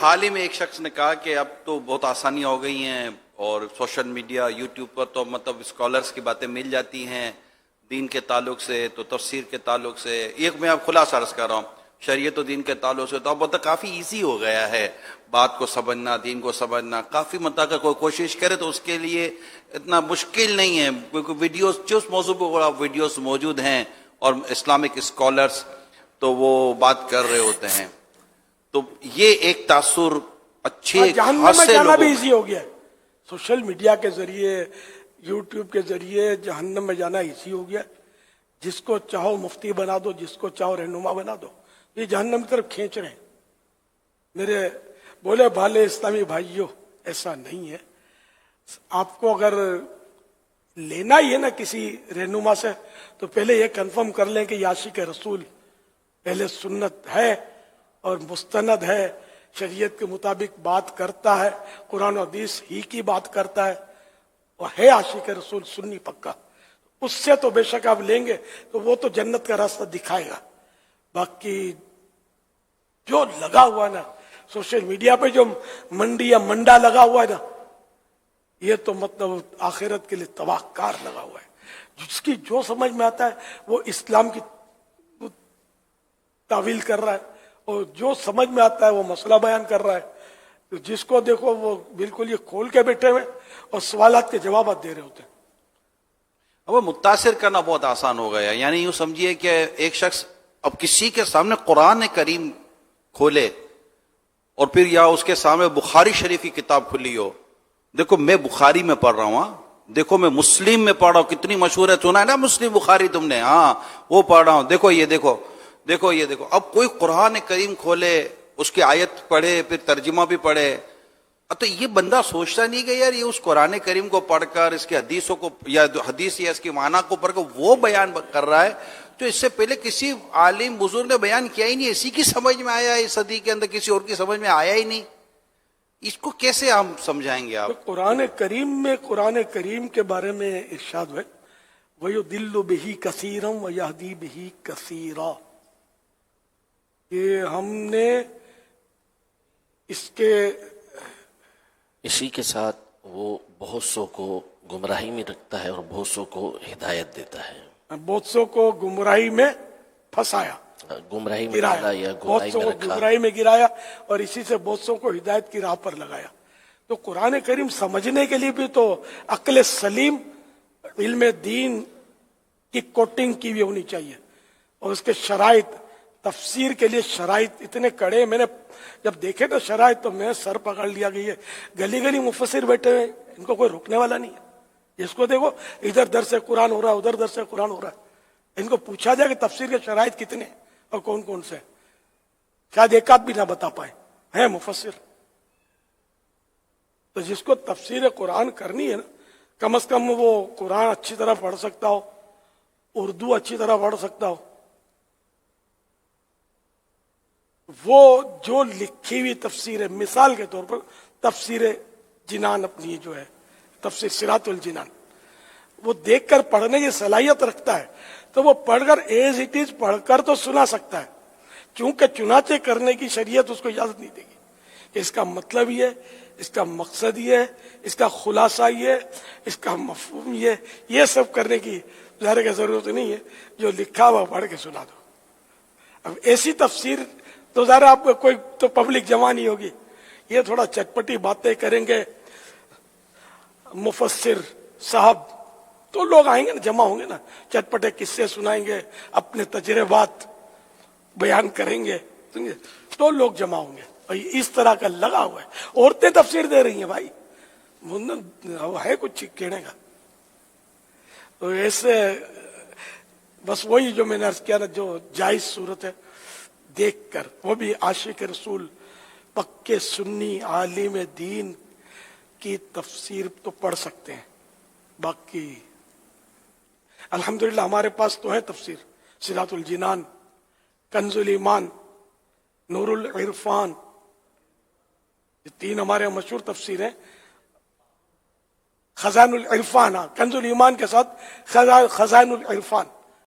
حال ہی میں ایک شخص نے کہا کہ اب تو بہت آسانیاں ہو گئی ہیں اور سوشل میڈیا یوٹیوب پر تو مطلب اسکالرس کی باتیں مل جاتی ہیں دین کے تعلق سے، تو تفسیر کے تعلق سے، ایک میں اب خلاصہ عرض کر رہا ہوں، شریعت و دین کے تعلق سے تو اب مطلب کافی ایزی ہو گیا ہے بات کو سمجھنا، دین کو سمجھنا، کافی مطلب اگر کوئی کوشش کرے تو اس کے لیے اتنا مشکل نہیں ہے، کیونکہ ویڈیوز جس موضوع پر ویڈیوز موجود ہیں اور اسلامک اسکالرس تو وہ بات کر رہے ہوتے ہیں، تو یہ ایک تاثر اچھے جہنم میں خاصے جانا لوگوں بھی میں ایزی ہو گیا ہے، سوشل میڈیا کے ذریعے، یوٹیوب کے ذریعے جہنم میں جانا ایزی ہو گیا ہے۔ جس کو چاہو مفتی بنا دو، جس کو چاہو رہنما بنا دو، یہ جہنم کی طرف کھینچ رہے ہیں۔ میرے بولے بھالے اسلامی بھائیوں، ایسا نہیں ہے۔ آپ کو اگر لینا ہی ہے نا کسی رہنما سے تو پہلے یہ کنفرم کر لیں کہ یہ عاشق رسول پہلے سنت ہے اور مستند ہے، شریعت کے مطابق بات کرتا ہے، قرآن و حدیث ہی کی بات کرتا ہے اور ہے عاشق رسول سنی پکا، اس سے تو بے شک آپ لیں گے تو وہ تو جنت کا راستہ دکھائے گا۔ باقی جو لگا ہوا نا سوشل میڈیا پہ، جو منڈی یا منڈا لگا ہوا ہے نا، یہ تو مطلب آخرت کے لیے تباہ کار لگا ہوا ہے۔ جس کی جو سمجھ میں آتا ہے وہ اسلام کی تعویل کر رہا ہے، اور جو سمجھ میں آتا ہے وہ مسئلہ بیان کر رہا ہے۔ تو جس کو دیکھو وہ بالکل یہ کھول کے بیٹھے ہوئے اور سوالات کے جوابات دے رہے ہوتے ہیں۔ اب وہ متاثر کرنا بہت آسان ہو گیا، یعنی یوں سمجھیے کہ ایک شخص اب کسی کے سامنے قرآن کریم کھولے اور پھر یا اس کے سامنے بخاری شریف کی کتاب کھلی ہو، دیکھو میں بخاری میں پڑھ رہا ہوں، ہاں دیکھو میں مسلم میں پڑھ رہا ہوں، کتنی مشہور ہے، سنا ہے نا مسلم بخاری تم نے، ہاں وہ پڑھ رہا ہوں، دیکھو یہ دیکھو دیکھو یہ دیکھو۔ اب کوئی قرآن کریم کھولے، اس کی آیت پڑھے، پھر ترجمہ بھی پڑھے، تو یہ بندہ سوچتا نہیں کہ یار یہ اس قرآن کریم کو پڑھ کر اس کی حدیثوں کو یا حدیث یا اس کی معنی کو پڑھ کر وہ بیان کر رہا ہے تو اس سے پہلے کسی عالم بزرگ نے بیان کیا ہی نہیں، اسی کی سمجھ میں آیا ہے، اس صدی کے اندر کسی اور کی سمجھ میں آیا ہی نہیں، اس کو کیسے ہم سمجھائیں گے؟ آپ قرآن کریم میں قرآن کریم کے بارے میں ارشاد ہے وَيُضِلُّ بِهِ كَثِيرًا وَيَهْدِي بِهِ كَثِيرًا، کہ ہم نے اسی کے ساتھ وہ بہت سو کو گمراہی میں رکھتا ہے اور بہت سو کو ہدایت دیتا ہے، بہت سو کو گمراہی میں پھنسایا، گمراہی میں گرایا، ڈالا یا بہت گمراہی سو میں کو رکھا۔ گمراہی میں گرایا اور اسی سے بہت سو کو ہدایت کی راہ پر لگایا۔ تو قرآن کریم سمجھنے کے لیے بھی تو عقل سلیم، علم دین کی کوٹنگ کی بھی ہونی چاہیے، اور اس کے شرائط، تفسیر کے لیے شرائط اتنے کڑے، میں نے جب دیکھے تو شرائط تو میں سر پکڑ لیا گئی ہے، گلی گلی مفسر بیٹھے ہوئے، ان کو کوئی روکنے والا نہیں ہے۔ جس کو دیکھو ادھر درس قرآن ہو رہا ہے، ادھر درس قرآن ہو رہا ہے، ان کو پوچھا جائے کہ تفسیر کے شرائط کتنے ہیں اور کون کون سے، شاید ایک آدھ بھی نہ بتا پائے، ہیں مفسر۔ تو جس کو تفسیر قرآن کرنی ہے نا، کم از کم وہ قرآن اچھی طرح پڑھ سکتا ہو، اردو اچھی طرح پڑھ سکتا ہو، وہ جو لکھی ہوئی تفسیر ہے، مثال کے طور پر تفسیر جنان اپنی جو ہے، تفسیر صراط الجنان، وہ دیکھ کر پڑھنے کی صلاحیت رکھتا ہے، تو وہ پڑھ کر ایز اٹ از پڑھ کر تو سنا سکتا ہے، کیونکہ چنانچہ کرنے کی شریعت اس کو اجازت نہیں دے گی کہ اس کا مطلب یہ ہے، اس کا مقصد یہ ہے، اس کا خلاصہ یہ ہے، اس کا مفہوم یہ ہے، یہ سب کرنے کی ظاہر کی ضرورت نہیں ہے، جو لکھا ہوا پڑھ کے سنا دو۔ اب ایسی تفسیر تو ظاہر آپ کو کوئی تو پبلک جمع نہیں ہوگی، یہ تھوڑا چٹپٹی باتیں کریں گے مفسر صاحب تو لوگ آئیں گے نا، جمع ہوں گے نا، چٹپٹے قصے سنائیں گے، اپنے تجربات بیان کریں گے، تو لوگ جمع ہوں گے، اور اس طرح کا لگا ہوا ہے۔ عورتیں تفسیر دے رہی ہیں بھائی، ہے کچھ کہنے کا، تو ایسے بس وہی جو میں نے عرض کیا نا، جو جائز صورت ہے دیکھ کر، وہ بھی عاشق رسول پکے سنی عالم دین کی تفسیر تو پڑھ سکتے ہیں۔ باقی الحمدللہ ہمارے پاس تو ہے تفسیر، صراط الجنان، کنز الایمان، نور العرفان، یہ تین ہمارے مشہور تفسیر ہیں۔ خزائن العرفان، کنز الایمان کے ساتھ خزائن العرفان،